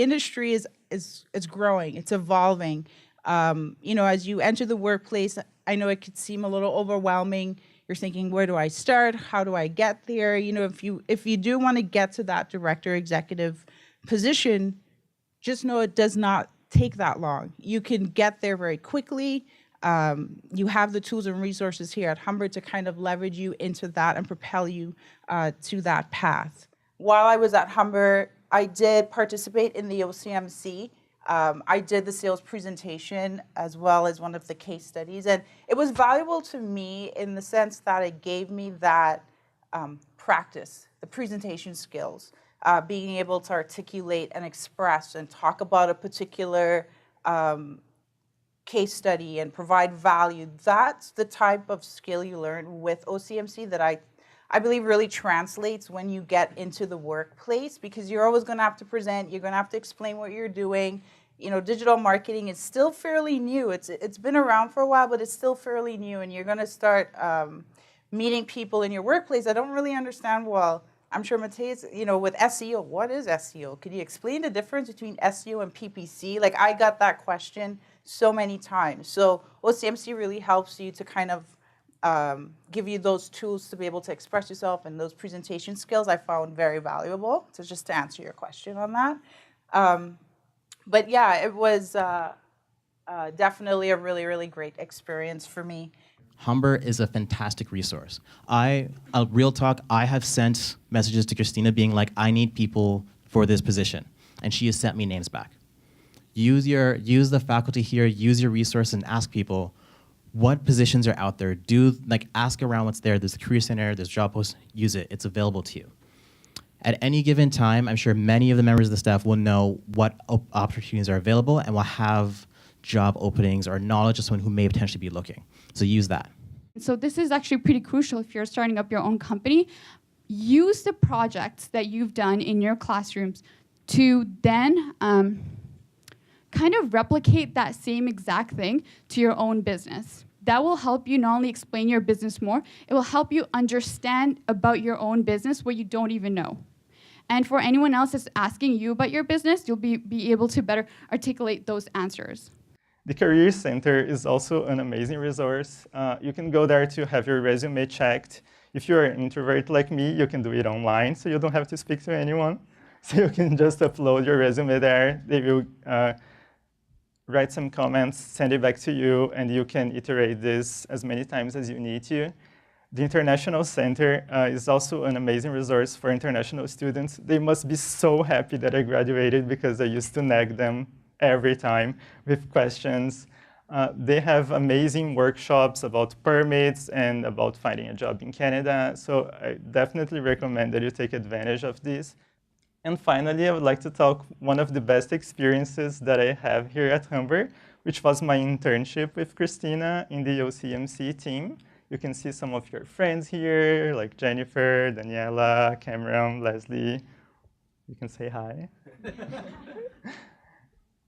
the industry is growing, it's evolving. As you enter the workplace, I know it could seem a little overwhelming. You're thinking, where do I start? How do I get there? If you do want to get to that director executive position, just know it does not take that long. You can get there very quickly. You have the tools and resources here at Humber to kind of leverage you into that and propel you to that path. While I was at Humber, I did participate in the OCMC. I did the sales presentation as well as one of the case studies, and it was valuable to me in the sense that it gave me that practice, the presentation skills, being able to articulate and express and talk about a particular case study and provide value. That's the type of skill you learn with OCMC that I believe really translates when you get into the workplace, because you're always going to have to present, you're going to have to explain what you're doing. Digital marketing is still fairly new. It's been around for a while, but it's still fairly new, and you're going to start meeting people in your workplace that don't really understand. Well, I'm sure Mateus, with SEO, what is SEO? Could you explain the difference between SEO and PPC? Like, I got that question so many times. So OCMC really helps you to kind of give you those tools to be able to express yourself, and those presentation skills I found very valuable. So just to answer your question on that. But yeah, it was definitely a really, really great experience for me. Humber is a fantastic resource. Real talk, I have sent messages to Christina being like, I need people for this position. And she has sent me names back. Use the faculty here, use your resource, and ask people what positions are out there. Ask around what's there. There's a career center, there's job posts, use it. It's available to you. At any given time, I'm sure many of the members of the staff will know what opportunities are available and will have job openings or knowledge of someone who may potentially be looking. So use that. So this is actually pretty crucial if you're starting up your own company. Use the projects that you've done in your classrooms to then kind of replicate that same exact thing to your own business. That will help you not only explain your business more, it will help you understand about your own business what you don't even know. And for anyone else that's asking you about your business, you'll be able to better articulate those answers. The Career Center is also an amazing resource. You can go there to have your resume checked. If you're an introvert like me, you can do it online, so you don't have to speak to anyone. So you can just upload your resume there. They will write some comments, send it back to you, and you can iterate this as many times as you need to. The International Center is also an amazing resource for international students. They must be so happy that I graduated, because I used to nag them every time with questions. They have amazing workshops about permits and about finding a job in Canada. So I definitely recommend that you take advantage of this. And finally, I would like to talk one of the best experiences that I have here at Humber, which was my internship with Christina in the OCMC team. You can see some of your friends here, like Jennifer, Daniela, Cameron, Leslie. You can say hi.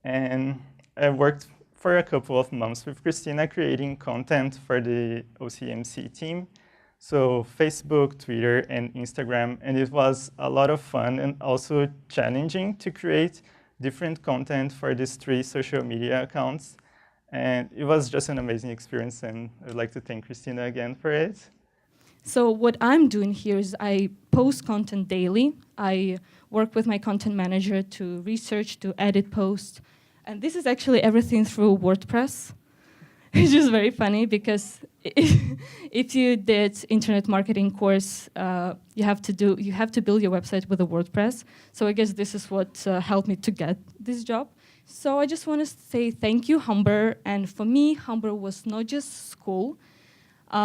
And I worked for a couple of months with Christina creating content for the OCMC team. So Facebook, Twitter, and Instagram. And it was a lot of fun and also challenging to create different content for these 3 social media accounts. And it was just an amazing experience, and I'd like to thank Christina again for it. So what I'm doing here is I post content daily. I work with my content manager to research, to edit posts. And this is actually everything through WordPress, which is very funny because if you did internet marketing course, you have to build your website with a WordPress. So I guess this is what helped me to get this job. So I just want to say thank you, Humber. And for me, Humber was not just school.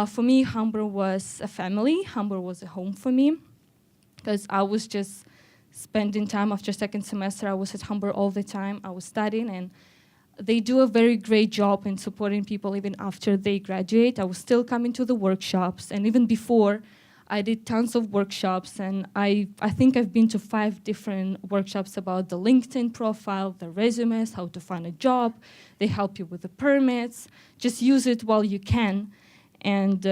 For me, Humber was a family. Humber was a home for me because I was just spending time after second semester. I was at Humber all the time. I was studying, and they do a very great job in supporting people even after they graduate. I was still coming to the workshops, and even before, I did tons of workshops, and I think I've been to 5 different workshops about the LinkedIn profile, the resumes, how to find a job. They help you with the permits. Just use it while you can, and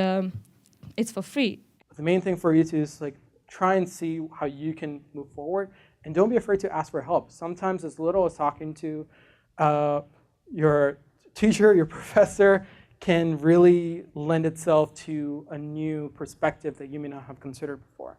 it's for free. The main thing for you to is try and see how you can move forward. And don't be afraid to ask for help. Sometimes as little as talking to your teacher, your professor, can really lend itself to a new perspective that you may not have considered before.